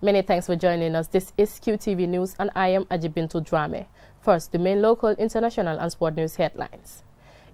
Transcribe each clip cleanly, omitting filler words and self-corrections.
Many thanks for joining us. This is Qtv News and I am Ajibintu Drame. First, the main local, international and sport news headlines.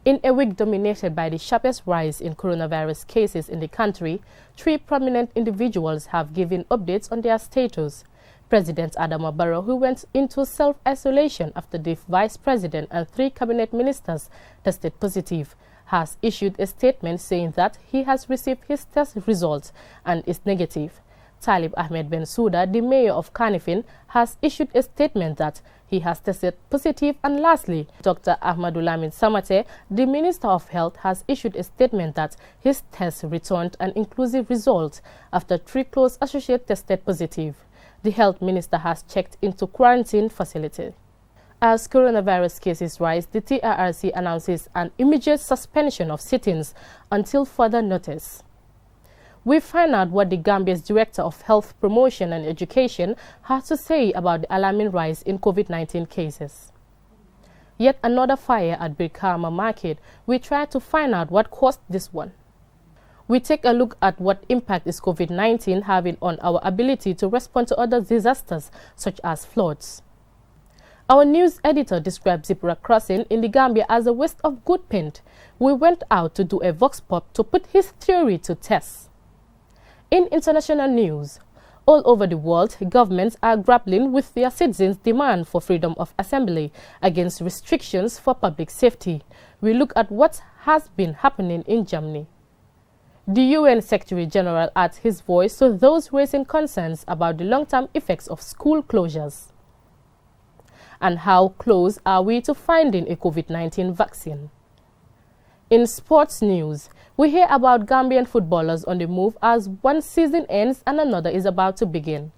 In a week dominated by the sharpest rise in coronavirus cases in the country, 3 prominent individuals have given updates on their status. President Adama Barrow, who went into self-isolation after the Vice President and 3 cabinet ministers tested positive, has issued a statement saying that he has received his test results and is negative. Talib Ahmed Bensouda, the mayor of Kanifing, has issued a statement that he has tested positive. And lastly, Dr. Ahmadulamin Samate, the Minister of Health, has issued a statement that his test returned an inclusive result after 3 close associates tested positive. The Health Minister has checked into quarantine facility. As coronavirus cases rise, the TRRC announces an immediate suspension of sittings until further notice. We find out what the Gambia's Director of Health Promotion and Education has to say about the alarming rise in COVID-19 cases. Yet another fire at Brikama Market. We try to find out what caused this one. We take a look at what impact is COVID-19 having on our ability to respond to other disasters such as floods. Our news editor described zebra crossing in the Gambia as a waste of good paint. We went out to do a vox pop to put his theory to test. In international news, all over the world, governments are grappling with their citizens' demand for freedom of assembly against restrictions for public safety. We look at what has been happening in Germany. The UN Secretary General adds his voice to those raising concerns about the long-term effects of school closures. And how close are we to finding a COVID-19 vaccine? In sports news, we hear about Gambian footballers on the move as one season ends and another is about to begin.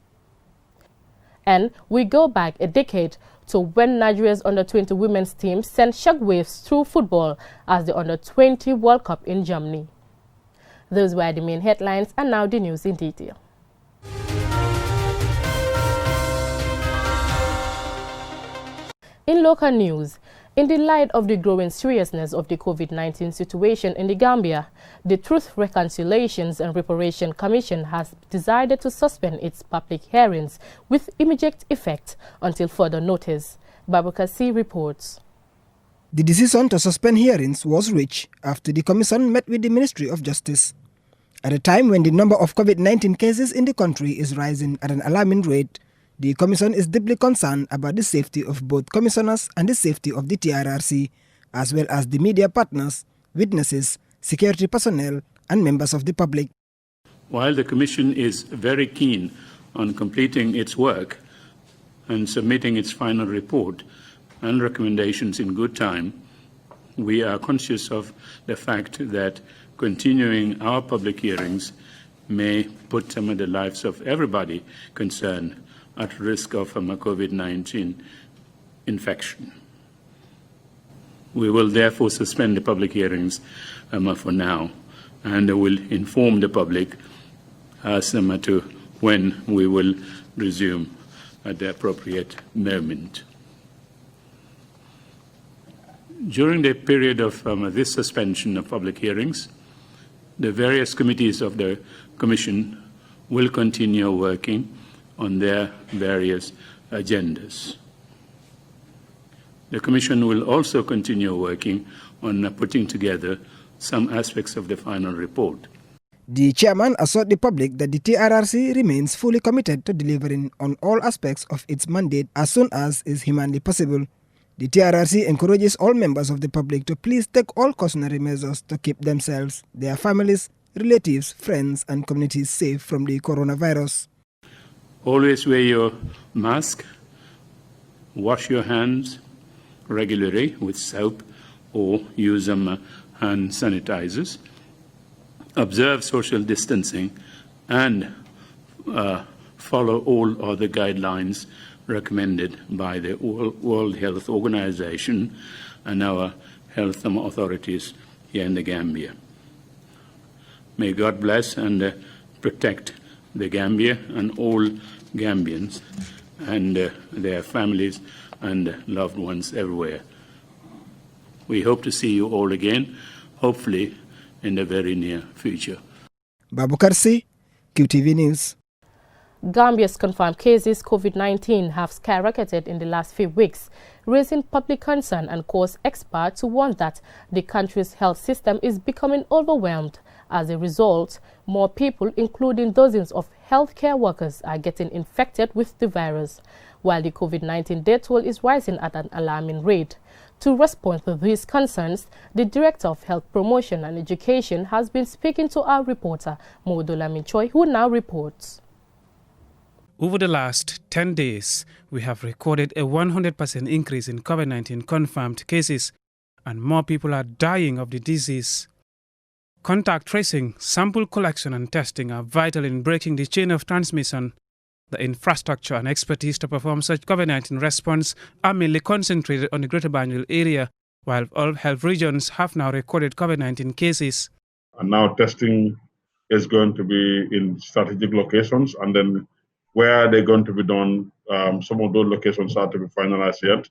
And we go back a decade to when Nigeria's under-20 women's team sent shockwaves through football as the under-20 World Cup in Germany. Those were the main headlines, and now the news in detail. In local news, in the light of the growing seriousness of the COVID-19 situation in the Gambia, the Truth, Reconciliations and Reparation Commission has decided to suspend its public hearings with immediate effect until further notice. Babakar C reports. The decision to suspend hearings was reached after the Commission met with the Ministry of Justice. At a time when the number of COVID-19 cases in the country is rising at an alarming rate, the Commission is deeply concerned about the safety of both commissioners and the safety of the TRRC, as well as the media partners, witnesses, security personnel, and members of the public. While the Commission is very keen on completing its work and submitting its final report and recommendations in good time, we are conscious of the fact that continuing our public hearings may put some of the lives of everybody concerned at risk of a COVID-19 infection. We will therefore suspend the public hearings for now, and will inform the public as to when we will resume at the appropriate moment. During the period of this suspension of public hearings, the various committees of the Commission will continue working on their various agendas. The Commission will also continue working on putting together some aspects of the final report. The chairman assured the public that the TRRC remains fully committed to delivering on all aspects of its mandate as soon as is humanly possible. The TRRC encourages all members of the public to please take all cautionary measures to keep themselves, their families, relatives, friends, and communities safe from the coronavirus. Always wear your mask, wash your hands regularly with soap or use hand sanitizers, observe social distancing, and follow all other guidelines recommended by the World Health Organization and our health authorities here in the Gambia. May God bless and protect the Gambia and all Gambians and their families and loved ones everywhere. We hope to see you all again, hopefully in the very near future. Babukar C, Qtv News. Gambia's confirmed cases COVID-19 have skyrocketed in the last few weeks, raising public concern and caused experts to warn that the country's health system is becoming overwhelmed. As a result, more people, including dozens of healthcare workers, are getting infected with the virus, while the COVID-19 death toll is rising at an alarming rate. To respond to these concerns, the Director of Health Promotion and Education has been speaking to our reporter, Modola Minchoy, who now reports. Over the last 10 days, we have recorded a 100% increase in COVID-19 confirmed cases, and more people are dying of the disease. Contact tracing, sample collection and testing are vital in breaking the chain of transmission. The infrastructure and expertise to perform such COVID-19 response are mainly concentrated on the Greater Banjul area, while all health regions have now recorded COVID-19 cases. And now testing is going to be in strategic locations, and then where they're going to be done, some of those locations are to be finalized yet,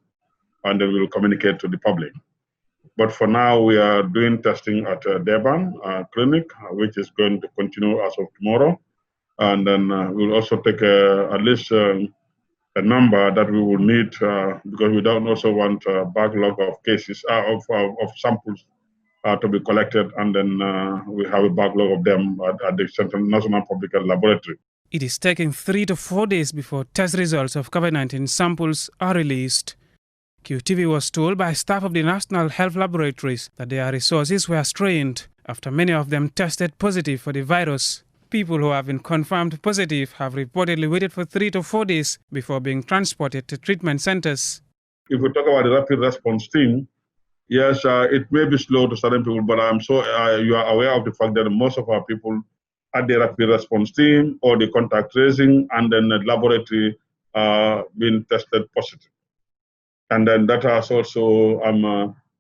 and then we will communicate to the public. But for now, we are doing testing at Deban Clinic, which is going to continue as of tomorrow. And then we'll also take at least a number that we will need because we don't also want a backlog of cases, of samples to be collected, and then we have a backlog of them at the Central National Public Health Laboratory. It is taking 3 to 4 days before test results of COVID-19 samples are released. Qtv was told by staff of the National Health Laboratories that their resources were strained after many of them tested positive for the virus. People who have been confirmed positive have reportedly waited for 3 to 4 days before being transported to treatment centers. If we talk about the rapid response team, yes, it may be slow to certain people, but I'm sure you are aware of the fact that most of our people at the rapid response team or the contact tracing and then the laboratory been tested positive. And then that has also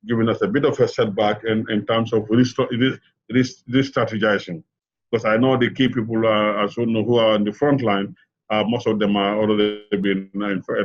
given us a bit of a setback in terms of re-strategizing. Because I know the key people as you know, who are on the front line, most of them are already been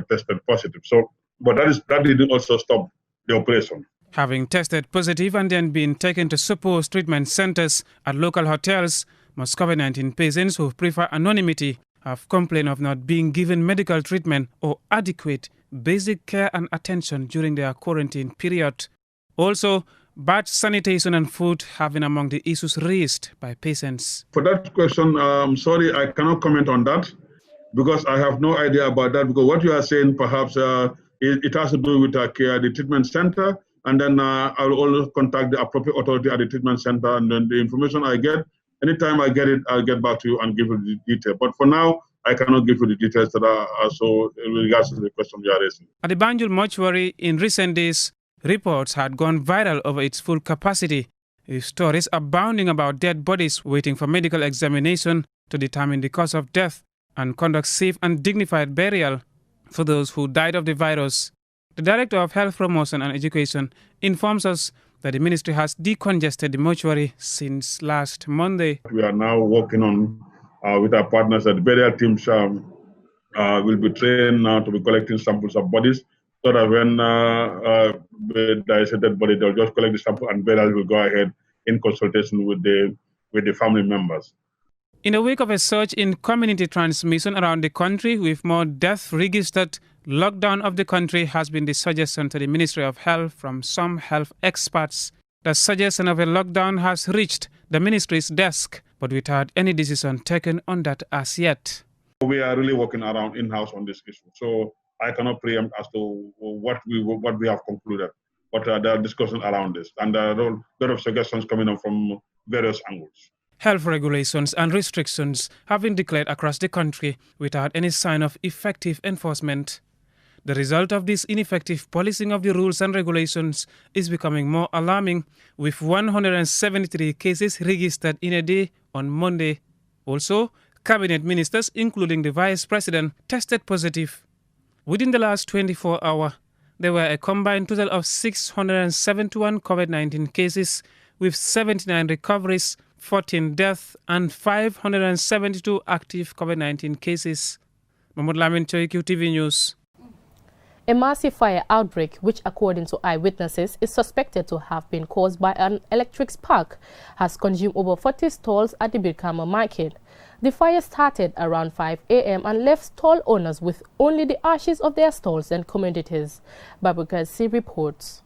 tested positive. So, but that didn't also stop the operation. Having tested positive and then being taken to supposed treatment centers at local hotels, most COVID-19 patients who prefer anonymity have complained of not being given medical treatment or adequate basic care and attention during their quarantine period. Also, bad sanitation and food have been among the issues raised by patients. For that question, I'm sorry, I cannot comment on that because I have no idea about that. Because what you are saying, perhaps it has to do with the treatment center, and then I will always contact the appropriate authority at the treatment center, and then the information I get, anytime I get it, I'll get back to you and give you the detail. But for now, I cannot give you the details that are so in regards to the question you are raising. At the Banjul mortuary in recent days, reports had gone viral over its full capacity, with stories abounding about dead bodies waiting for medical examination to determine the cause of death and conduct safe and dignified burial for those who died of the virus. The Director of Health Promotion and Education informs us that the ministry has decongested the mortuary since last Monday. We are now working on with our partners at the burial teams will be trained now to be collecting samples of bodies, so that when there is a dead body, they'll just collect the sample and burial will go ahead in consultation with the family members. In the wake of a surge in community transmission around the country with more deaths registered, lockdown of the country has been the suggestion to the Ministry of Health from some health experts. The suggestion of a lockdown has reached the ministry's desk, but without any decision taken on that as yet. We are really working around in-house on this issue, so I cannot preempt as to what we have concluded. But there are discussions around this, and there are a lot of suggestions coming up from various angles. Health regulations and restrictions have been declared across the country without any sign of effective enforcement. The result of this ineffective policing of the rules and regulations is becoming more alarming, with 173 cases registered in a day on Monday. Also, cabinet ministers, including the vice president, tested positive. Within the last 24 hours, there were a combined total of 671 COVID-19 cases, with 79 recoveries, 14 deaths, and 572 active COVID-19 cases. Mahmoud Lamin Choi, Qtv News. A massive fire outbreak, which according to eyewitnesses is suspected to have been caused by an electric spark, has consumed over 40 stalls at the Birkama market. The fire started around 5 a.m. and left stall owners with only the ashes of their stalls and commodities. Babukasi reports.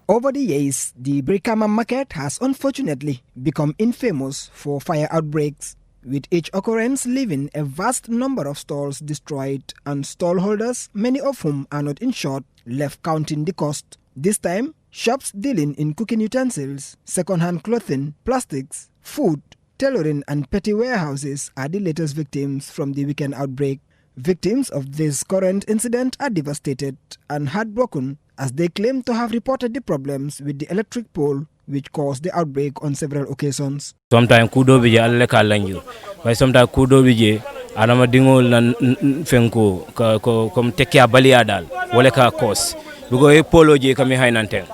Over the years, the Birkama market has unfortunately become infamous for fire outbreaks, with each occurrence leaving a vast number of stalls destroyed and stallholders, many of whom are not insured, left counting the cost. This time, shops dealing in cooking utensils, second-hand clothing, plastics, food, tailoring and petty warehouses are the latest victims from the weekend outbreak. Victims of this current incident are devastated and heartbroken as they claim to have reported the problems with the electric pole which caused the outbreak on several occasions. Sometimes kudo bije alle ka lanju, but sometimes kudo bije anama dingo lan fenko ko kom tekia balia dal wala ka cause because e polo je kami hainante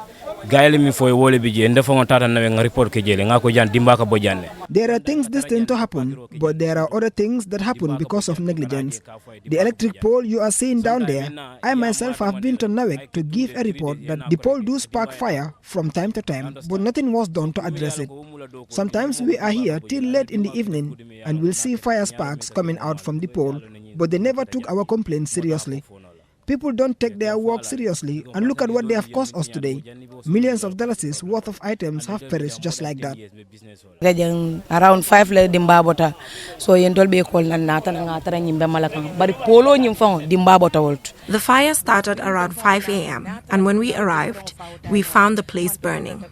gayle mi foy wole bije ndefo tata na nga report ke jele nga ko jan dimbaka bojanne. There are things destined to happen, but there are other things that happen because of negligence. The electric pole you are seeing down there, I myself have been to Nawek to give a report that the pole do spark fire from time to time, but nothing was done to address it. Sometimes we are here till late in the evening and we'll see fire sparks coming out from the pole, but they never took our complaints seriously. People don't take their work seriously, and look at what they have cost us today. Millions of dollars worth of items have perished just like that. Around 5 le dimba bota, so yentol be call na nata na ngatara nyimbe malakang. Bari polo nyimfang dimba bota volt. The fire started around 5 a.m. and when we arrived, we found the place burning.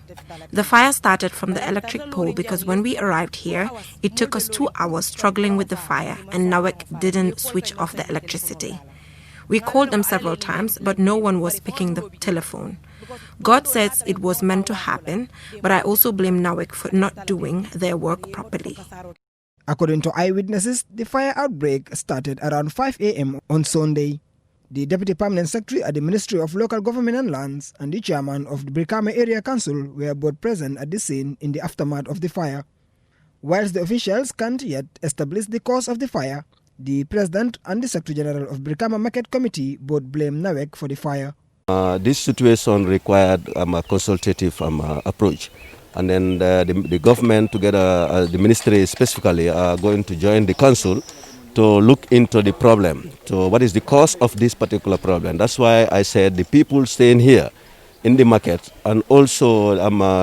The fire started from the electric pole because when we arrived here, it took us 2 hours struggling with the fire, and Nawek didn't switch off the electricity. We called them several times, but no one was picking the telephone. God says it was meant to happen, but I also blame Nawek for not doing their work properly. According to eyewitnesses, the fire outbreak started around 5 a.m. on Sunday. The Deputy Permanent Secretary at the Ministry of Local Government and Lands and the Chairman of the Birkama Area Council were both present at the scene in the aftermath of the fire. Whilst the officials can't yet establish the cause of the fire, the President and the Secretary General of Birkama Market Committee both blame Nawek for the fire. This situation required a consultative approach. And then the government together, the ministry specifically, are going to join the council to look into the problem. So what is the cause of this particular problem? That's why I said the people staying here in the market and also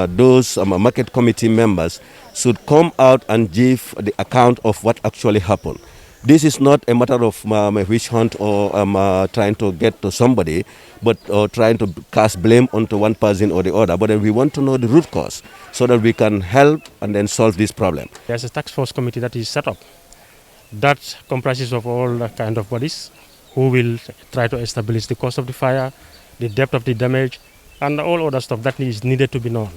those market committee members should come out and give the account of what actually happened. This is not a matter of witch hunt or trying to get to somebody, but trying to cast blame onto one person or the other. But we want to know the root cause so that we can help and then solve this problem. There's a task force committee that is set up that comprises of all kind of bodies who will try to establish the cause of the fire, the depth of the damage, and all other stuff that is needed to be known.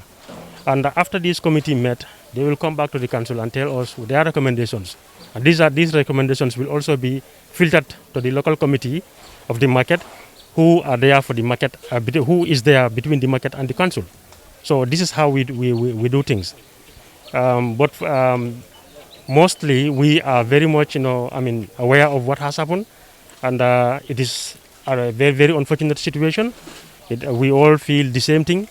And after this committee met, they will come back to the council and tell us their recommendations. And these recommendations will also be filtered to the local committee of the market, who are there for the market, who is there between the market and the council. So this is how we do things. Mostly we are very much, aware of what has happened, and it is a very, very unfortunate situation. We all feel the same thing.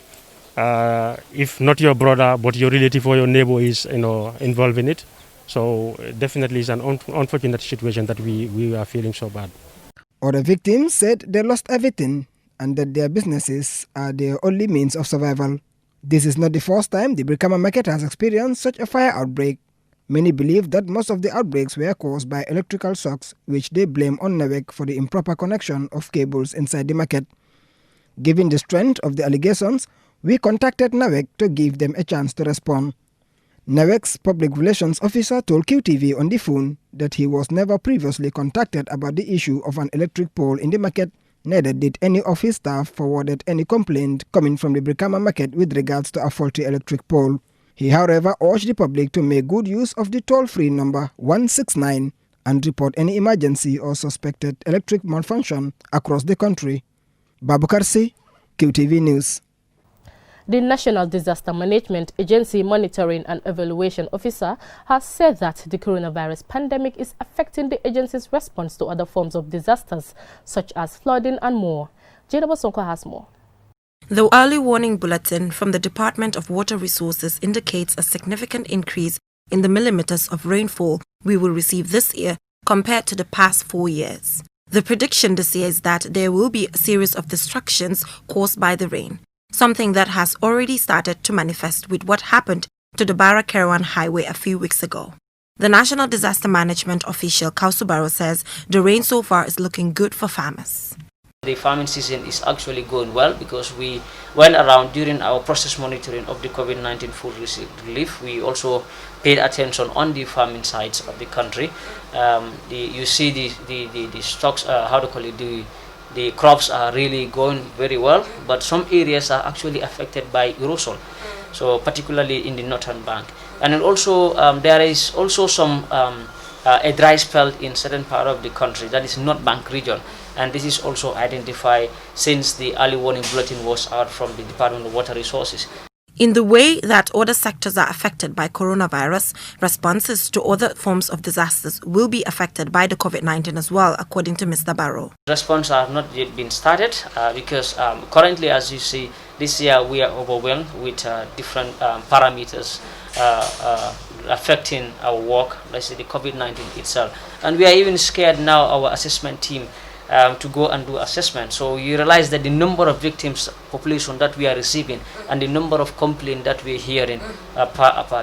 If not your brother, but your relative or your neighbor is, involved in it. So definitely it's an unfortunate situation that we are feeling so bad. Other victims said they lost everything and that their businesses are their only means of survival. This is not the first time the Birkama market has experienced such a fire outbreak. Many believe that most of the outbreaks were caused by electrical shocks, which they blame on Nawek for the improper connection of cables inside the market. Given the strength of the allegations, we contacted Nawek to give them a chance to respond. Nawek's public relations officer told QTV on the phone that he was never previously contacted about the issue of an electric pole in the market, neither did any of his staff forwarded any complaint coming from the Birkama market with regards to a faulty electric pole. He, however, urged the public to make good use of the toll-free number 169 and report any emergency or suspected electric malfunction across the country. Babu Karsi, QTV News. The National Disaster Management Agency Monitoring and Evaluation Officer has said that the coronavirus pandemic is affecting the agency's response to other forms of disasters, such as flooding and more. Jada Bosonko has more. The early warning bulletin from the Department of Water Resources indicates a significant increase in the millimeters of rainfall we will receive this year compared to the past 4 years. The prediction this year is that there will be a series of destructions caused by the rain, something that has already started to manifest with what happened to the Barra-Kerouan highway a few weeks ago. The National Disaster Management official Qtv says the rain so far is looking good for farmers. The farming season is actually going well because we went around during our process monitoring of the COVID-19 food relief. We also paid attention on the farming sides of the country. You see the stocks, the crops are really going very well, but some areas are actually affected by erosion, so particularly in the northern bank. And then also there is also some a dry spell in certain part of the country, that is North Bank region. And this is also identified since the early warning bulletin was out from the Department of Water Resources. In the way that other sectors are affected by coronavirus, responses to other forms of disasters will be affected by the COVID-19 as well, according to Mr. Barrow. Response have not yet been started because currently, as you see, this year we are overwhelmed with different parameters affecting our work, let's say the COVID-19 itself. And we are even scared now, our assessment team, to go and do assessment. So you realize that the number of victims population that we are receiving and the number of complaints that we are hearing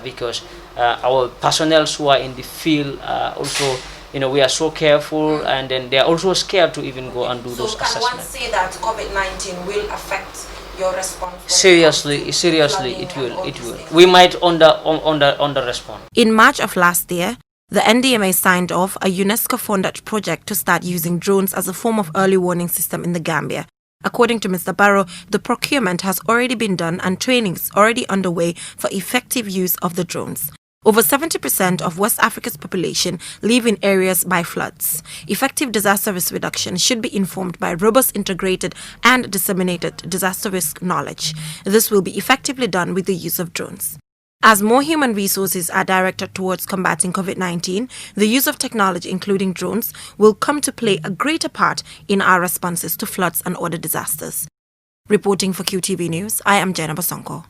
because our personnel who are in the field also, we are so careful, and then they are also scared to even go and do those assessments. So can one say that COVID-19 will affect your response? Seriously, it will. We might under respond. In March of last year, the NDMA signed off a UNESCO-funded project to start using drones as a form of early warning system in the Gambia. According to Mr. Barrow, the procurement has already been done and training is already underway for effective use of the drones. Over 70% of West Africa's population live in areas by floods. Effective disaster risk reduction should be informed by robust, integrated and disseminated disaster risk knowledge. This will be effectively done with the use of drones. As more human resources are directed towards combating COVID-19, the use of technology, including drones, will come to play a greater part in our responses to floods and other disasters. Reporting for QTV News, I am Jenna Bosonko.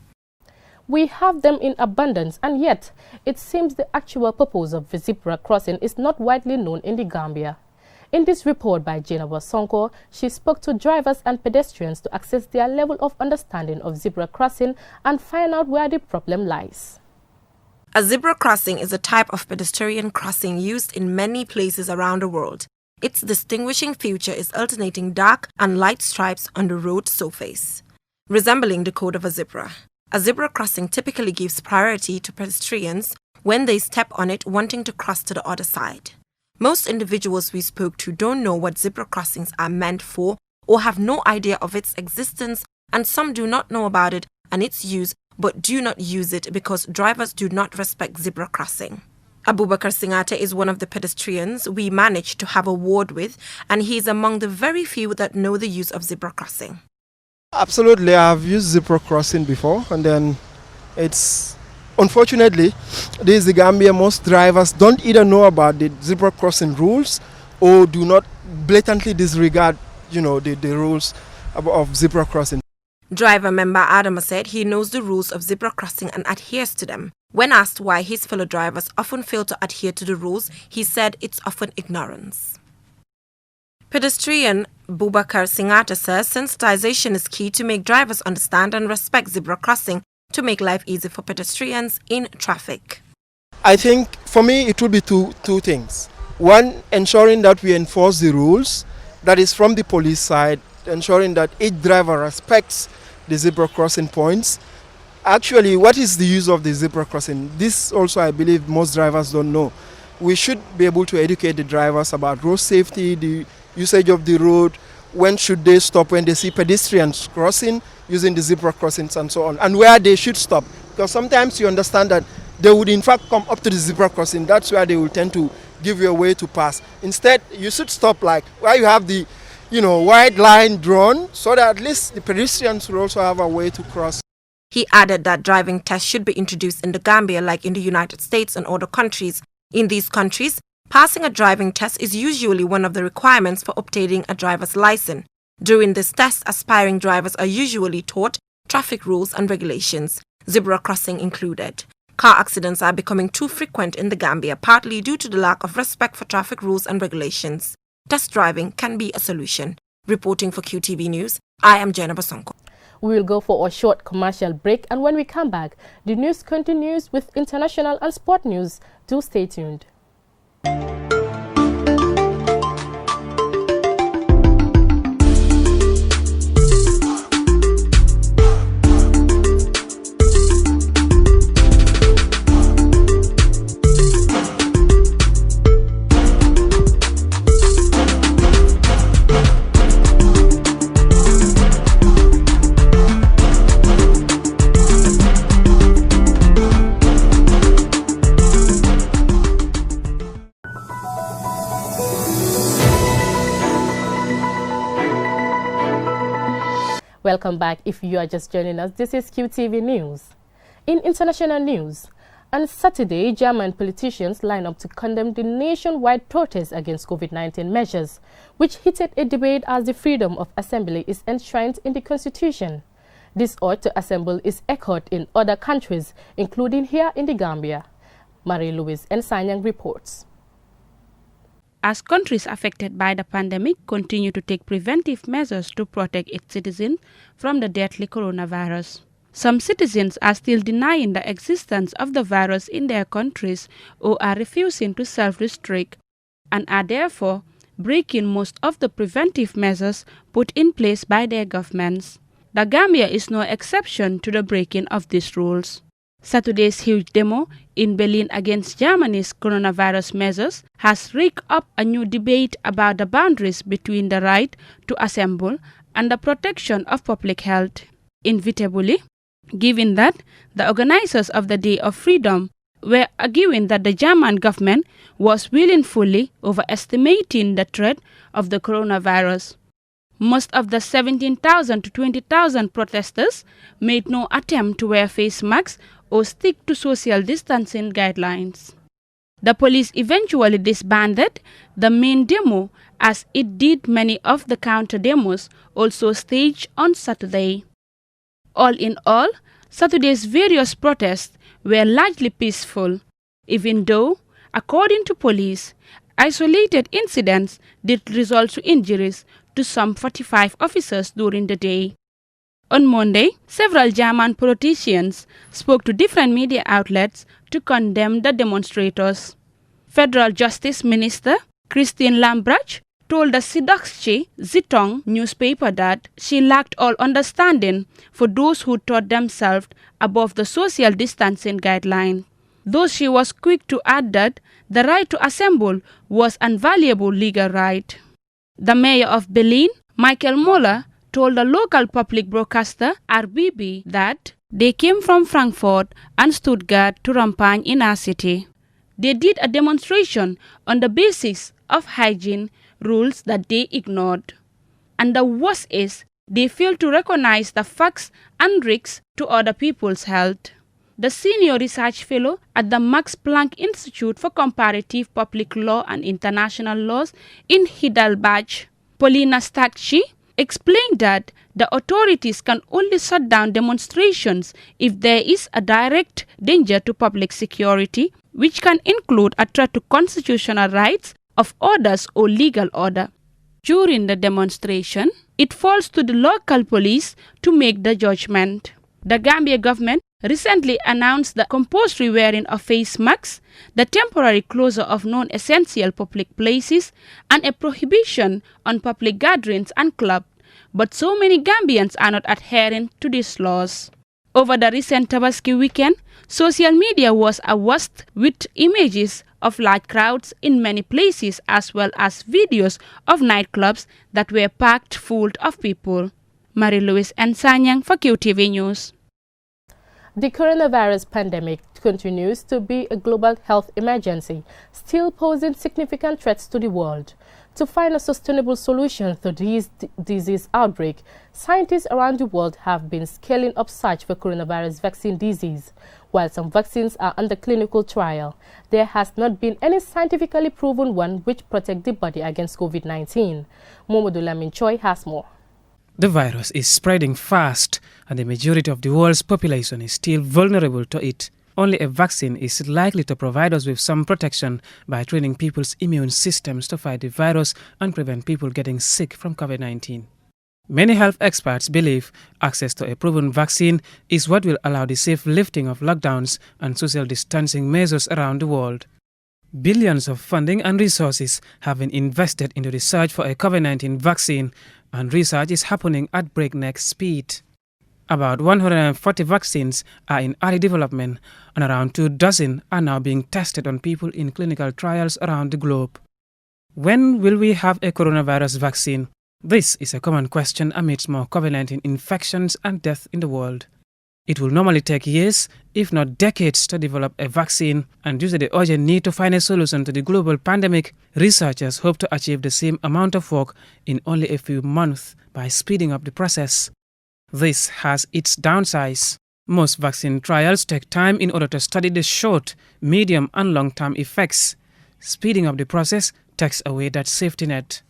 We have them in abundance, and yet it seems the actual purpose of the zebra crossing is not widely known in the Gambia. In this report by Jenna Bosonko, she spoke to drivers and pedestrians to assess their level of understanding of zebra crossing and find out where the problem lies. A zebra crossing is a type of pedestrian crossing used in many places around the world. Its distinguishing feature is alternating dark and light stripes on the road surface, resembling the coat of a zebra. A zebra crossing typically gives priority to pedestrians when they step on it wanting to cross to the other side. Most individuals we spoke to don't know what zebra crossings are meant for or have no idea of its existence, and some do not know about it and its use but do not use it because drivers do not respect zebra crossing. Abubakar Singate is one of the pedestrians we managed to have a word with, and he is among the very few that know the use of zebra crossing. Absolutely, I've used zebra crossing before, and then it's unfortunately, this is the Gambia. Most drivers don't either know about the zebra crossing rules or do not blatantly disregard, the rules of zebra crossing. Driver member Adama said he knows the rules of zebra crossing and adheres to them. When asked why his fellow drivers often fail to adhere to the rules, he said it's often ignorance. Pedestrian Bubakar Singata says sensitization is key to make drivers understand and respect zebra crossing to make life easy for pedestrians in traffic. I think for me it will be two things. One, ensuring that we enforce the rules, that is from the police side, ensuring that each driver respects the zebra crossing points. Actually, what is the use of the zebra crossing? This also I believe most drivers don't know. We should be able to educate the drivers about road safety, the usage of the road, when should they stop when they see pedestrians crossing, using the zebra crossings and so on, and where they should stop. Because sometimes you understand that they would in fact come up to the zebra crossing, that's where they will tend to give you a way to pass. Instead, you should stop like where you have the wide line drawn, so that at least the pedestrians will also have a way to cross. He added that driving tests should be introduced in the Gambia like in the United States and other countries. In these countries, passing a driving test is usually one of the requirements for obtaining a driver's license. During this test, aspiring drivers are usually taught traffic rules and regulations, zebra crossing included. Car accidents are becoming too frequent in the Gambia, partly due to the lack of respect for traffic rules and regulations. Test driving can be a solution. Reporting for QTV News, I am Jenna Basonko. We will go for a short commercial break, and when we come back, the news continues with international and sport news. Do stay tuned. Welcome back. If you are just joining us, this is QTV News. In international news, on Saturday, German politicians line up to condemn the nationwide protest against COVID-19 measures, which heated a debate as the freedom of assembly is enshrined in the constitution. This urge to assemble is echoed in other countries, including here in the Gambia. Marie-Louise Nsanyang reports. As countries affected by the pandemic continue to take preventive measures to protect its citizens from the deadly coronavirus. Some citizens are still denying the existence of the virus in their countries or are refusing to self-restrict and are therefore breaking most of the preventive measures put in place by their governments. The Gambia is no exception to the breaking of these rules. Saturday's huge demo in Berlin against Germany's coronavirus measures has raked up a new debate about the boundaries between the right to assemble and the protection of public health. Inevitably, given that the organizers of the Day of Freedom were arguing that the German government was willfully overestimating the threat of the coronavirus. Most of the 17,000 to 20,000 protesters made no attempt to wear face masks or stick to social distancing guidelines. The police eventually disbanded the main demo, as it did many of the counter-demos also staged on Saturday. All in all, Saturday's various protests were largely peaceful, even though, according to police, isolated incidents did result to injuries to some 45 officers during the day. On Monday, several German politicians spoke to different media outlets to condemn the demonstrators. Federal Justice Minister Christine Lambrecht told the Süddeutsche Zeitung newspaper that she lacked all understanding for those who thought themselves above the social distancing guideline, though she was quick to add that the right to assemble was an invaluable legal right. The mayor of Berlin, Michael Müller, told the local public broadcaster RBB that they came from Frankfurt and Stuttgart to Rampang in our city. They did a demonstration on the basis of hygiene rules that they ignored. And the worst is, they failed to recognize the facts and risks to other people's health. The senior research fellow at the Max Planck Institute for Comparative Public Law and International Laws in Heidelberg, Paulina Stacchi, explained that the authorities can only shut down demonstrations if there is a direct danger to public security, which can include a threat to constitutional rights of others or legal order. During the demonstration, it falls to the local police to make the judgment. The Gambia government recently announced the compulsory wearing of face masks, the temporary closure of non-essential public places, and a prohibition on public gatherings and clubs. But so many Gambians are not adhering to these laws. Over the recent Tabaski weekend, social media was awash with images of large crowds in many places, as well as videos of nightclubs that were packed full of people. Marie-Louise Nsanyang for QTV News. The coronavirus pandemic continues to be a global health emergency, still posing significant threats to the world. To find a sustainable solution to this disease outbreak, scientists around the world have been scaling up search for coronavirus vaccine disease. While some vaccines are under clinical trial, there has not been any scientifically proven one which protects the body against COVID-19. Momodou Lamin Choi has more. The virus is spreading fast, and the majority of the world's population is still vulnerable to it. Only a vaccine is likely to provide us with some protection by training people's immune systems to fight the virus and prevent people getting sick from COVID-19. Many health experts believe access to a proven vaccine is what will allow the safe lifting of lockdowns and social distancing measures around the world. Billions of funding and resources have been invested into the search for a COVID-19 vaccine, and research is happening at breakneck speed. About 140 vaccines are in early development, and around 24 are now being tested on people in clinical trials around the globe. When will we have a coronavirus vaccine? This is a common question amidst more COVID-19 infections and death in the world. It will normally take years, if not decades, to develop a vaccine, and due to the urgent need to find a solution to the global pandemic, researchers hope to achieve the same amount of work in only a few months by speeding up the process. This has its downsides. Most vaccine trials take time in order to study the short, medium and long-term effects. Speeding up the process takes away that safety net.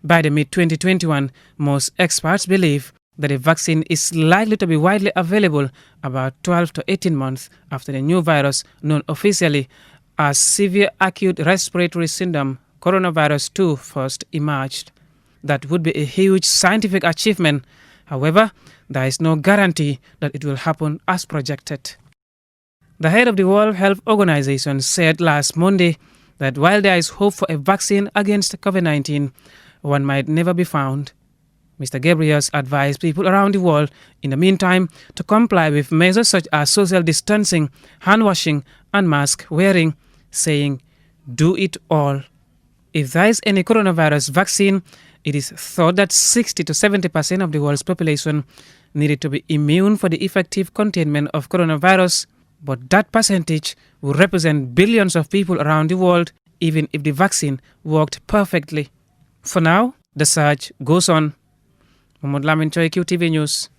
By the mid-2021, most experts believe that a vaccine is likely to be widely available about 12 to 18 months after the new virus, known officially as severe acute respiratory syndrome, coronavirus 2, first emerged. That would be a huge scientific achievement. However, there is no guarantee that it will happen as projected. The head of the World Health Organization said last Monday that while there is hope for a vaccine against COVID-19, one might never be found. Mr. Gabriels advised people around the world, in the meantime, to comply with measures such as social distancing, hand washing, and mask wearing, saying, "Do it all." If there is any coronavirus vaccine, it is thought that 60 to 70% of the world's population needed to be immune for the effective containment of coronavirus, but that percentage would represent billions of people around the world, even if the vaccine worked perfectly. For now, the search goes on. Mohamed Lamin Choi, Qtv News.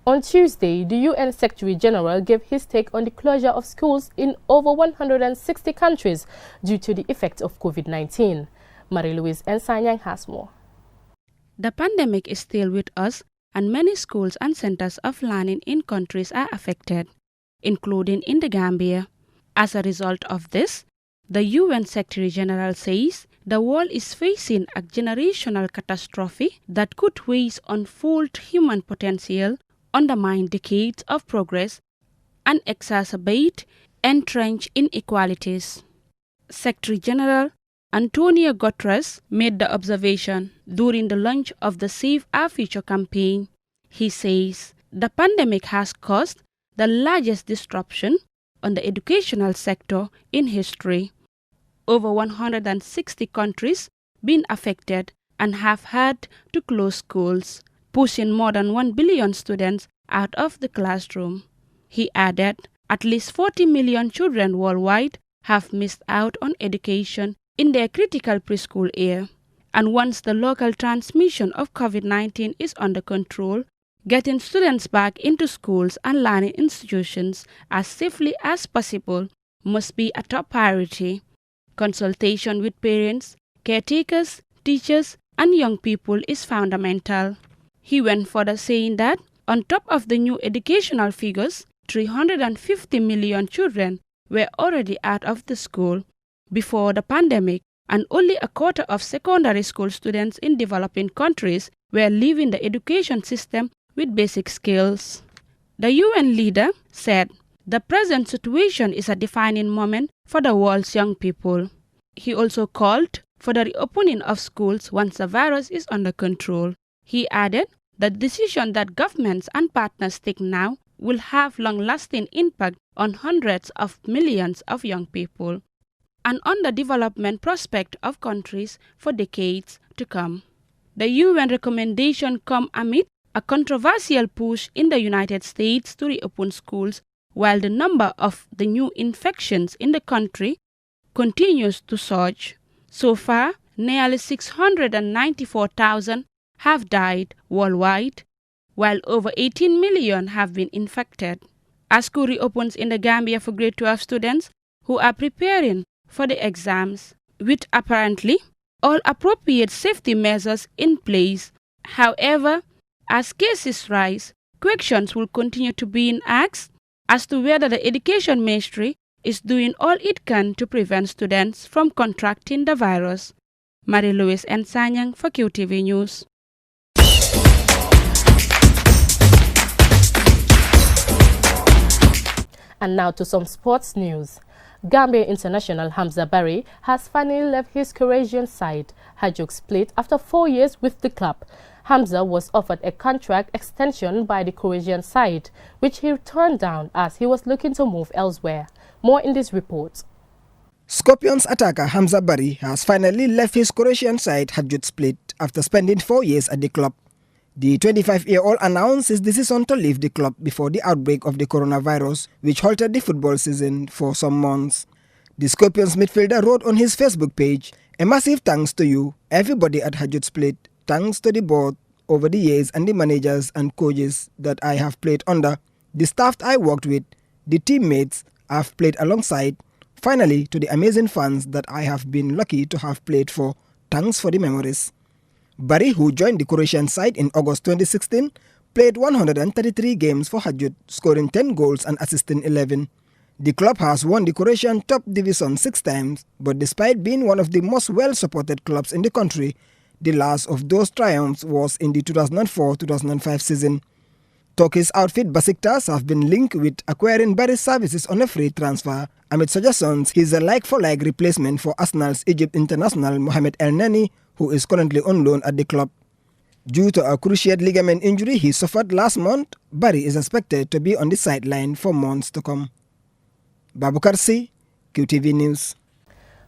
On Tuesday, the UN Secretary General gave his take on the closure of schools in over 160 countries due to the effect of COVID-19. Marie-Louise Ensanyang has more. The pandemic is still with us, and many schools and centers of learning in countries are affected, including in the Gambia. As a result of this, the UN Secretary General says the world is facing a generational catastrophe that could waste unfold human potential, undermine decades of progress, and exacerbate entrenched inequalities. Secretary General Antonio Guterres made the observation during the launch of the Save Our Future campaign. He says the pandemic has caused the largest disruption on the educational sector in history. Over 160 countries been affected and have had to close schools, pushing more than 1 billion students out of the classroom. He added, at least 40 million children worldwide have missed out on education in their critical preschool year. And once the local transmission of COVID-19 is under control, getting students back into schools and learning institutions as safely as possible must be a top priority. Consultation with parents, caretakers, teachers, and young people is fundamental. He went further saying that, on top of the new educational figures, 350 million children were already out of the school before the pandemic, and only a quarter of secondary school students in developing countries were leaving the education system with basic skills. The UN leader said, the present situation is a defining moment for the world's young people. He also called for the reopening of schools once the virus is under control. He added, the decision that governments and partners take now will have long-lasting impact on hundreds of millions of young people and on the development prospect of countries for decades to come. The UN recommendation come amid a controversial push in the United States to reopen schools, while the number of the new infections in the country continues to surge. So far, nearly 694,000 have died worldwide, while over 18 million have been infected. As school reopens in the Gambia for grade 12 students who are preparing for the exams, with apparently all appropriate safety measures in place. However, as cases rise, questions will continue to be asked as to whether the Education Ministry is doing all it can to prevent students from contracting the virus. Marie-Louise Nsanyang for Qtv News. And now to some sports news. Gambia international Hamza Barry has finally left his Croatian side, Hajduk Split, after 4 years with the club. Hamza was offered a contract extension by the Croatian side, which he turned down as he was looking to move elsewhere. More in this report. Scorpions attacker Hamza Barry has finally left his Croatian side Hajduk Split after spending 4 years at the club. The 25-year-old announced his decision to leave the club before the outbreak of the coronavirus, which halted the football season for some months. The Scorpions midfielder wrote on his Facebook page, "A massive thanks to you, everybody at Hajduk Split. Thanks to the board over the years and the managers and coaches that I have played under, the staff I worked with, the teammates I've played alongside, finally to the amazing fans that I have been lucky to have played for. Thanks for the memories." Barry, who joined the Croatian side in August 2016, played 133 games for Hajduk, scoring 10 goals and assisting 11. The club has won the Croatian top division 6 times, but despite being one of the most well-supported clubs in the country, the last of those triumphs was in the 2004-2005 season. Turkey's outfit Besiktas have been linked with acquiring Barry's services on a free transfer, amid suggestions he's a like-for-like replacement for Arsenal's Egypt international Mohamed El Neni, who is currently on loan at the club. Due to a cruciate ligament injury he suffered last month, Barry is expected to be on the sideline for months to come. Babukar C, QTV News.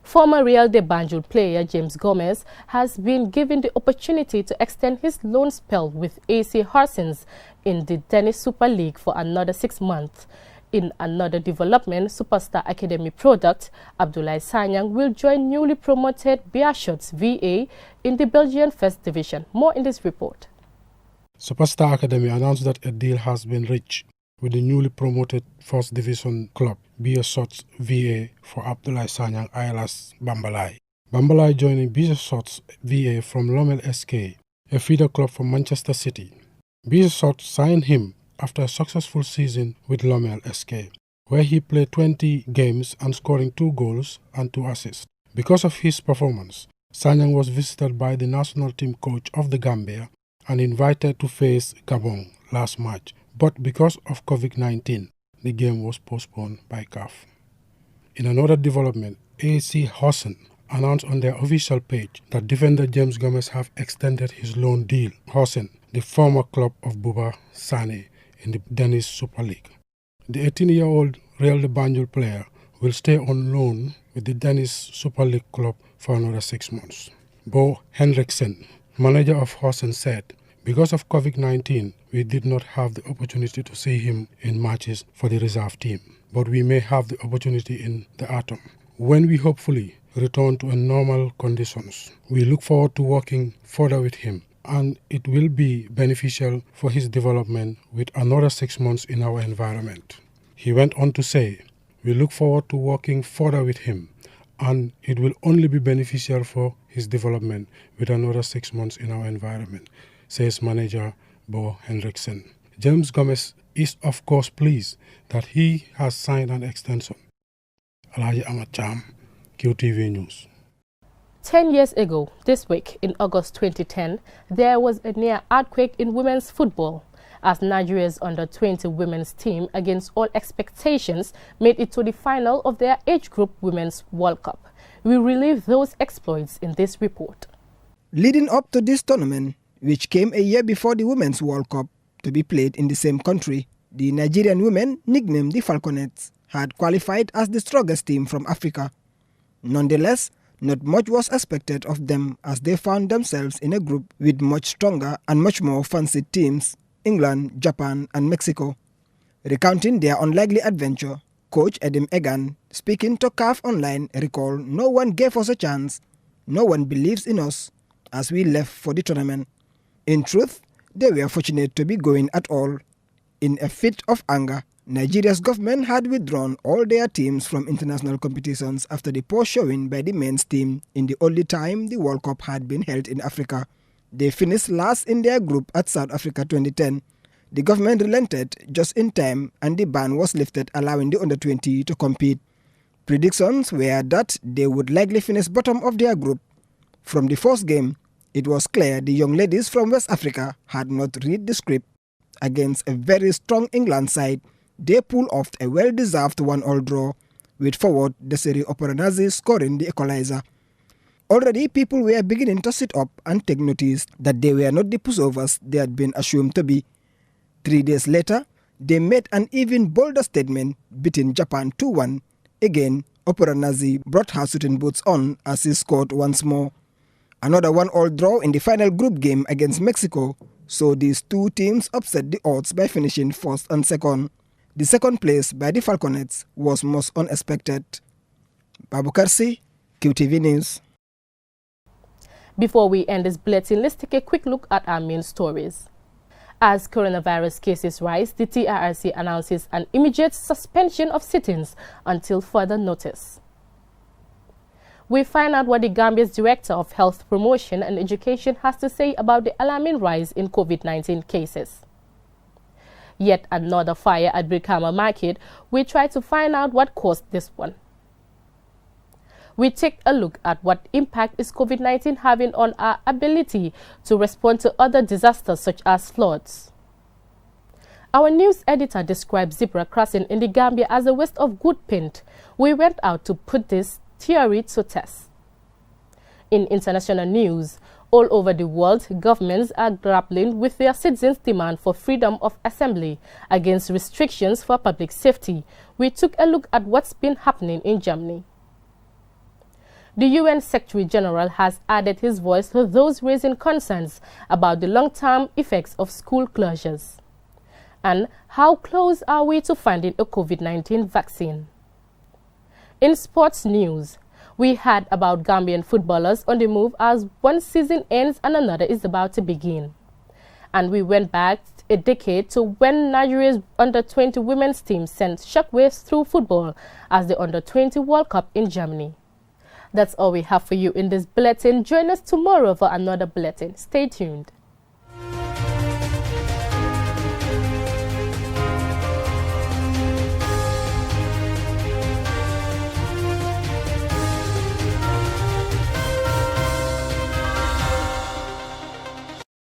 Former Real de Banjul player James Gomez has been given the opportunity to extend his loan spell with AC Horsens in the Danish Super League for another 6 months. In another development, Superstar Academy product, Abdoulaye Sanyang will join newly promoted Beerschot's VA in the Belgian First Division. More in this report. Superstar Academy announced that a deal has been reached with the newly promoted First Division club, Beerschot's VA, for Abdoulaye Sanyang alias Bambalai. Bambalai joining Beerschot's VA from Lommel SK, a feeder club from Manchester City. Beerschot signed him after a successful season with Lommel SK, where he played 20 games and scoring 2 goals and 2 assists. Because of his performance, Sanyang was visited by the national team coach of the Gambia and invited to face Gabon last March, but because of COVID-19, the game was postponed by CAF. In another development, AC Hossen announced on their official page that defender James Gomez have extended his loan deal. Hossen, the former club of Buba Sane, in the Danish Super League. The 18-year-old Real de Banjul player will stay on loan with the Danish Super League club for another 6 months. Bo Henriksen, manager of Hossen, said, "Because of COVID-19, we did not have the opportunity to see him in matches for the reserve team, but we may have the opportunity in the autumn. When we hopefully return to a normal conditions, we look forward to working further with him, and it will be beneficial for his development with another 6 months in our environment." He went on to say, "We look forward to working further with him, and it will only be beneficial for his development with another 6 months in our environment," says manager Bo Henriksen. James Gomez is of course pleased that he has signed an extension. Alhaji Ahmad Cham, QTV News. 10 years ago, this week, in August 2010, there was a near earthquake in women's football as Nigeria's under-20 women's team, against all expectations, made it to the final of their age group Women's World Cup. We relive those exploits in this report. Leading up to this tournament, which came a year before the Women's World Cup to be played in the same country, the Nigerian women, nicknamed the Falconets, had qualified as the strongest team from Africa. Nonetheless, not much was expected of them as they found themselves in a group with much stronger and much more fancied teams, England, Japan and Mexico. Recounting their unlikely adventure, Coach Edim Egan, speaking to CAF Online, recalled, "No one gave us a chance. no one believes in us as we left for the tournament. In truth, they were fortunate to be going at all. In a fit of anger, Nigeria's government had withdrawn all their teams from international competitions after the poor showing by the men's team in the only time the World Cup had been held in Africa. They finished last in their group at South Africa 2010. The government relented just in time and the ban was lifted, allowing the under-20 to compete. Predictions were that they would likely finish bottom of their group. From the first game, it was clear the young ladies from West Africa had not read the script. Against a very strong England side, they pulled off a well-deserved 1-1 draw, with forward Desiree Operanazi scoring the equalizer. Already, people were beginning to sit up and take notice that they were not the pushovers they had been assumed to be. 3 days later, they made an even bolder statement, beating Japan 2-1. Again, Operanazi brought her shooting boots on as he scored once more. Another 1-1 draw in the final group game against Mexico, so these two teams upset the odds by finishing first and second. The second place by the Falconets was most unexpected. Babu Karsi, Qtv News. Before we end this bulletin, let's take a quick look at our main stories. As coronavirus cases rise, the TRRC announces an immediate suspension of sittings until further notice. We find out what the Gambia's Director of Health Promotion and Education has to say about the alarming rise in COVID-19 cases. Yet another fire at Brikama Market, we try to find out what caused this one. We take a look at what impact is COVID-19 having on our ability to respond to other disasters such as floods. Our news editor describes zebra crossing in the Gambia as a waste of good paint. We went out to put this theory to test. In international news, all over the world, governments are grappling with their citizens' demand for freedom of assembly against restrictions for public safety. We took a look at what's been happening in Germany. The UN Secretary General has added his voice to those raising concerns about the long-term effects of school closures. And how close are we to finding a COVID-19 vaccine? In sports news, we heard about Gambian footballers on the move as one season ends and another is about to begin. And we went back a decade to when Nigeria's under-20 women's team sent shockwaves through football as the under-20 World Cup in Germany. That's all we have for you in this bulletin. Join us tomorrow for another bulletin. Stay tuned.